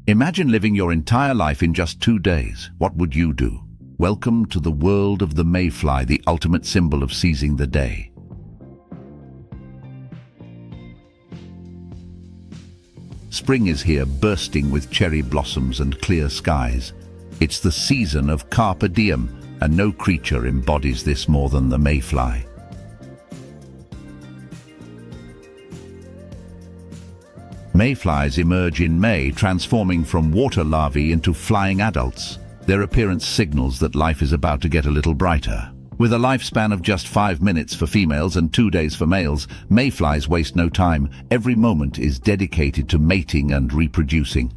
Imagine living your entire life in just 2 days. What would you do? Welcome to the world of the mayfly, the ultimate symbol of seizing the day. Spring is here, bursting with cherry blossoms and clear skies. It's the season of carpe diem, and no creature embodies this more than the mayfly. Mayflies emerge in May, transforming from water larvae into flying adults. Their appearance signals that life is about to get a little brighter. With a lifespan of just 5 minutes for females and 2 days for males, mayflies waste no time. Every moment is dedicated to mating and reproducing.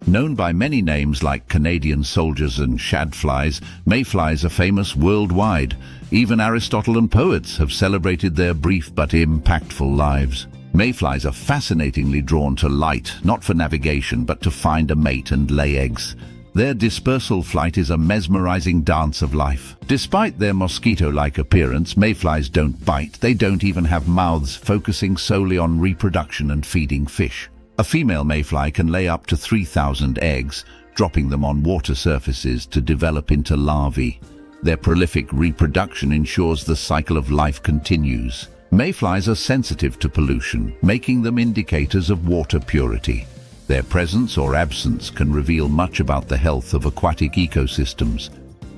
Known by many names like Canadian soldiers and shadflies, mayflies are famous worldwide. Even Aristotle and poets have celebrated their brief but impactful lives. Mayflies are fascinatingly drawn to light, not for navigation but to find a mate and lay eggs. Their dispersal flight is a mesmerizing dance of life. Despite their mosquito-like appearance, mayflies don't bite. They don't even have mouths, focusing solely on reproduction and feeding fish. A female mayfly can lay up to 3,000 eggs, dropping them on water surfaces to develop into larvae. Their prolific reproduction ensures the cycle of life continues. Mayflies are sensitive to pollution, making them indicators of water purity. Their presence or absence can reveal much about the health of aquatic ecosystems.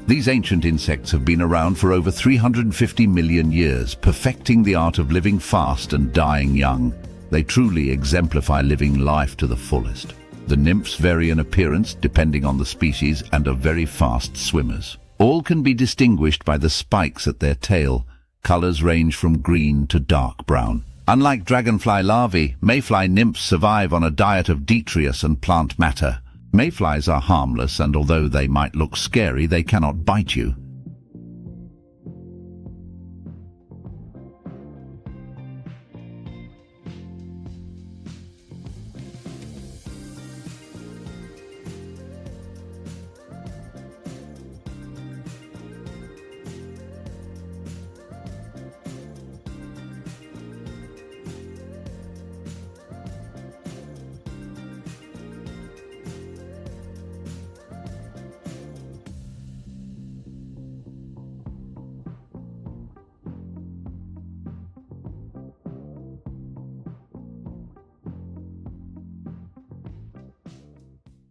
These ancient insects have been around for over 350 million years, perfecting the art of living fast and dying young. They truly exemplify living life to the fullest. The nymphs vary in appearance depending on the species and are very fast swimmers. All can be distinguished by the spikes at their tail. Colors range from green to dark brown. Unlike dragonfly larvae, mayfly nymphs survive on a diet of detritus and plant matter. Mayflies are harmless, and although they might look scary, they cannot bite you.